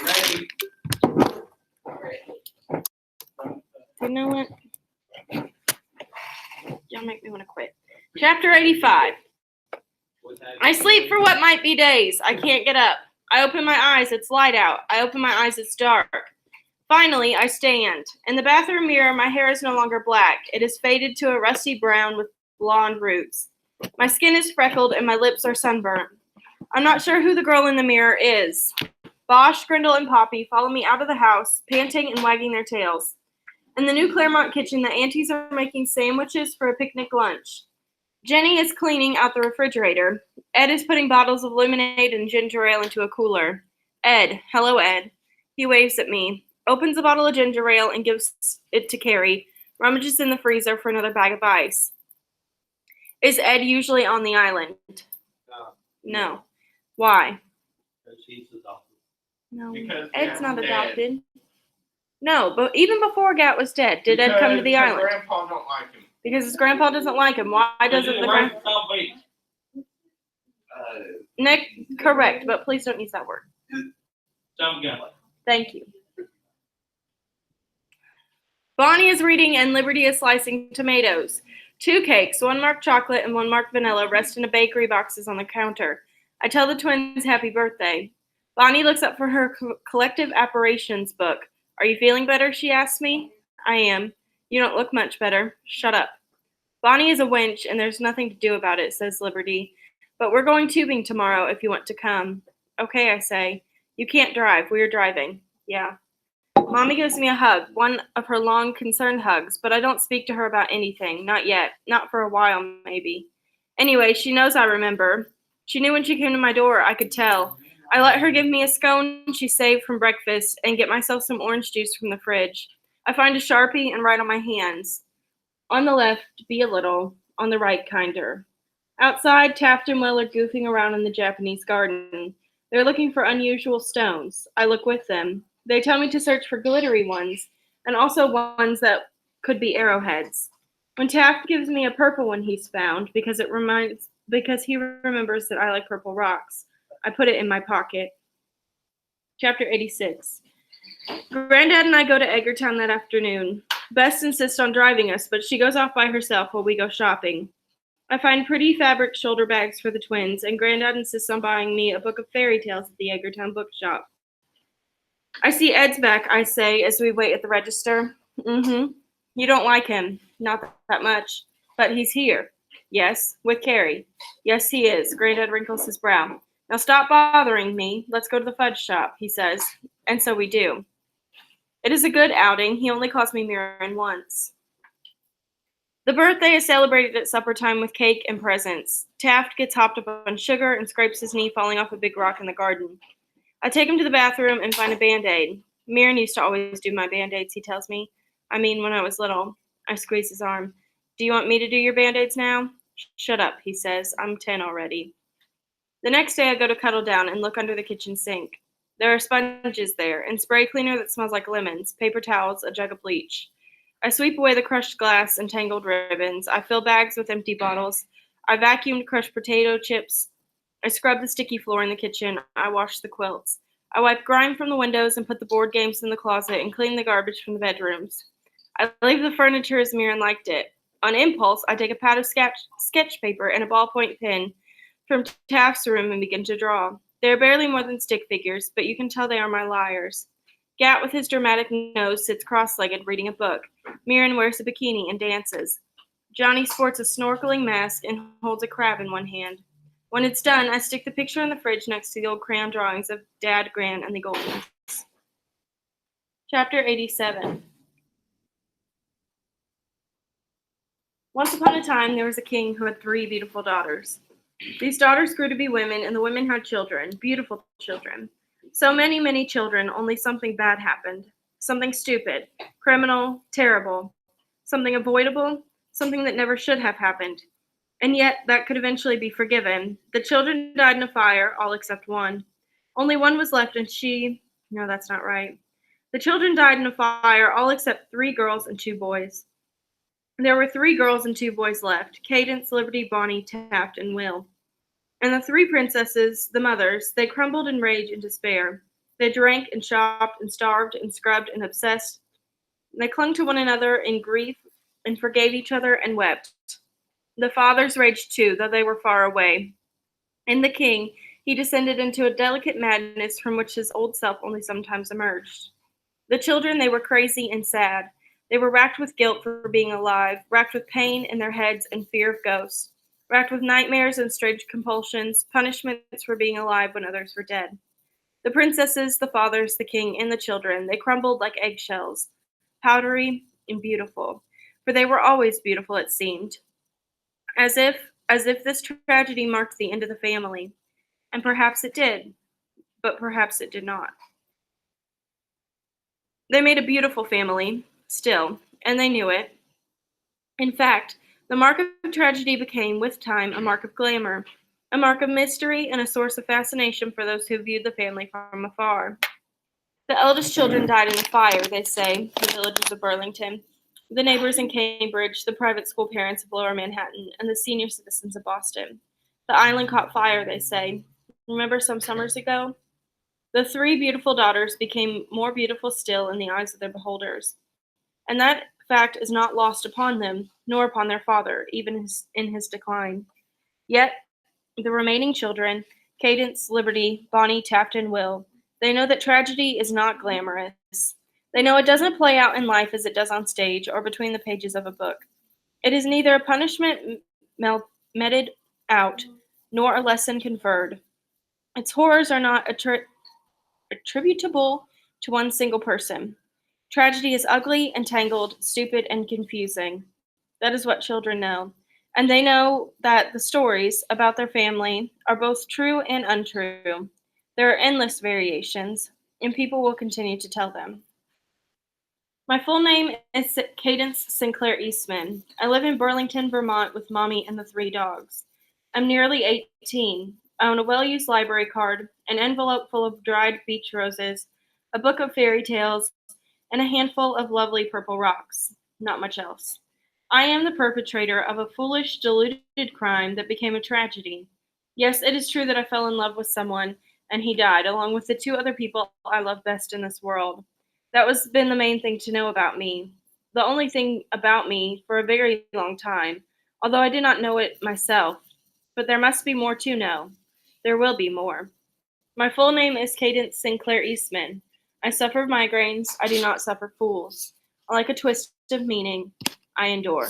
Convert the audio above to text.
Ready. You know what? Y'all make me want to quit. Chapter 85. I sleep for what might be days. I can't get up. I open my eyes, it's light out. I open my eyes, it's dark. Finally, I stand. In the bathroom mirror, my hair is no longer black. It is faded to a rusty brown with blonde roots. My skin is freckled and my lips are sunburned. I'm not sure who the girl in the mirror is. Bosch, Grindle, and Poppy follow me out of the house, panting and wagging their tails. In the new Claremont kitchen, the aunties are making sandwiches for a picnic lunch. Jenny is cleaning out the refrigerator. Ed is putting bottles of lemonade and ginger ale into a cooler. Ed, hello Ed. He waves at me, opens a bottle of ginger ale and gives it to Carrie, rummages in the freezer for another bag of ice. Is Ed usually on the island? No. Why? Because he's adopted. No. Because Ed's not Dad's adopted. No, but even before Gat was dead, did Ed come to the island? Grandpa don't like him. Because his grandpa doesn't like him. Why doesn't the grandpa? Nick, correct, but please don't use that word. Thank you. Bonnie is reading and Liberty is slicing tomatoes. 2 cakes, one marked chocolate and one marked vanilla, rest in a bakery boxes on the counter. I tell the twins happy birthday. Bonnie looks up for her collective apparitions book. Are you feeling better? She asks me. I am. You don't look much better. Shut up. Bonnie is a wench and there's nothing to do about it, says Liberty. But we're going tubing tomorrow if you want to come. Okay, I say. You can't drive. We're driving. Yeah. Mommy gives me a hug, one of her long, concerned hugs, but I don't speak to her about anything. Not yet. Not for a while, maybe. Anyway, she knows I remember. She knew when she came to my door. I could tell. I let her give me a scone she saved from breakfast and get myself some orange juice from the fridge. I find a Sharpie and write on my hands. On the left, be a little. On the right, kinder. Outside, Taft and Will are goofing around in the Japanese garden. They're looking for unusual stones. I look with them. They tell me to search for glittery ones, and also ones that could be arrowheads. When Taft gives me a purple one he's found, because he remembers that I like purple rocks, I put it in my pocket. Chapter 86. Granddad and I go to Edgartown that afternoon. Bess insists on driving us, but she goes off by herself while we go shopping. I find pretty fabric shoulder bags for the twins, and Granddad insists on buying me a book of fairy tales at the Edgartown bookshop. I see Ed's back, I say, as we wait at the register. Mm-hmm. You don't like him. Not that much. But he's here. Yes, with Carrie. Yes, he is. Granddad wrinkles his brow. Now stop bothering me. Let's go to the fudge shop, he says. And so we do. It is a good outing. He only calls me Mirren once. The birthday is celebrated at supper time with cake and presents. Taft gets hopped up on sugar and scrapes his knee falling off a big rock in the garden. I take him to the bathroom and find a Band-Aid. Mirren used to always do my Band-Aids, he tells me. I mean, when I was little. I squeeze his arm. Do you want me to do your Band-Aids now? Shut up, he says. I'm 10 already. The next day I go to cuddle down and look under the kitchen sink. There are sponges there, and spray cleaner that smells like lemons, paper towels, a jug of bleach. I sweep away the crushed glass and tangled ribbons. I fill bags with empty bottles. I vacuumed crushed potato chips. I scrub the sticky floor in the kitchen. I wash the quilts. I wipe grime from the windows and put the board games in the closet and clean the garbage from the bedrooms. I leave the furniture as Mirren liked it. On impulse, I take a pad of sketch paper and a ballpoint pen from Taft's room and begin to draw. They are barely more than stick figures, but you can tell they are my liars. Gat, with his dramatic nose, sits cross-legged reading a book. Mirren wears a bikini and dances. Johnny sports a snorkeling mask and holds a crab in one hand. When it's done, I stick the picture in the fridge next to the old crayon drawings of Dad, Gran, and the Goldens. Chapter 87. Once upon a time, there was a king who had 3 beautiful daughters. These daughters grew to be women, and the women had children, beautiful children. So many, many children, only something bad happened. Something stupid, criminal, terrible. Something avoidable, something that never should have happened. And yet, that could eventually be forgiven. The children died in a fire, all except one. Only one was left, and no, that's not right. The children died in a fire, all except 3 girls and 2 boys. There were 3 girls and 2 boys left, Cadence, Liberty, Bonnie, Taft, and Will. And the 3 princesses, the mothers, they crumbled in rage and despair. They drank and shopped and starved and scrubbed and obsessed. They clung to one another in grief and forgave each other and wept. The fathers raged too, though they were far away. In the king, he descended into a delicate madness from which his old self only sometimes emerged. The children, they were crazy and sad. They were racked with guilt for being alive, racked with pain in their heads and fear of ghosts, racked with nightmares and strange compulsions, punishments for being alive when others were dead. The princesses, the fathers, the king, and the children, they crumbled like eggshells, powdery and beautiful, for they were always beautiful, it seemed, as if this tragedy marked the end of the family. And perhaps it did, but perhaps it did not. They made a beautiful family, still, and they knew it. In fact, the mark of tragedy became, with time, a mark of glamour, a mark of mystery, and a source of fascination for those who viewed the family from afar. The eldest children died in a fire, they say, the villagers of Burlington, the neighbors in Cambridge, the private school parents of Lower Manhattan, and the senior citizens of Boston. The island caught fire, they say. Remember some summers ago? The three beautiful daughters became more beautiful still in the eyes of their beholders. And that fact is not lost upon them, nor upon their father, even in his decline. Yet, the remaining children, Cadence, Liberty, Bonnie, Taft, and Will, they know that tragedy is not glamorous. They know it doesn't play out in life as it does on stage or between the pages of a book. It is neither a punishment meted out, nor a lesson conferred. Its horrors are not attributable to one single person. Tragedy is ugly and tangled, stupid and confusing. That is what children know. And they know that the stories about their family are both true and untrue. There are endless variations, and people will continue to tell them. My full name is Cadence Sinclair Eastman. I live in Burlington, Vermont with Mommy and the three dogs. I'm nearly 18. I own a well-used library card, an envelope full of dried beach roses, a book of fairy tales, and a handful of lovely purple rocks. Not much else. I am the perpetrator of a foolish, deluded crime that became a tragedy. Yes, it is true that I fell in love with someone, and he died, along with the two other people I love best in this world. That was been the main thing to know about me. The only thing about me for a very long time, although I did not know it myself. But there must be more to know. There will be more. My full name is Cadence Sinclair Eastman. I suffer migraines. I do not suffer fools. I like a twist of meaning. I endure.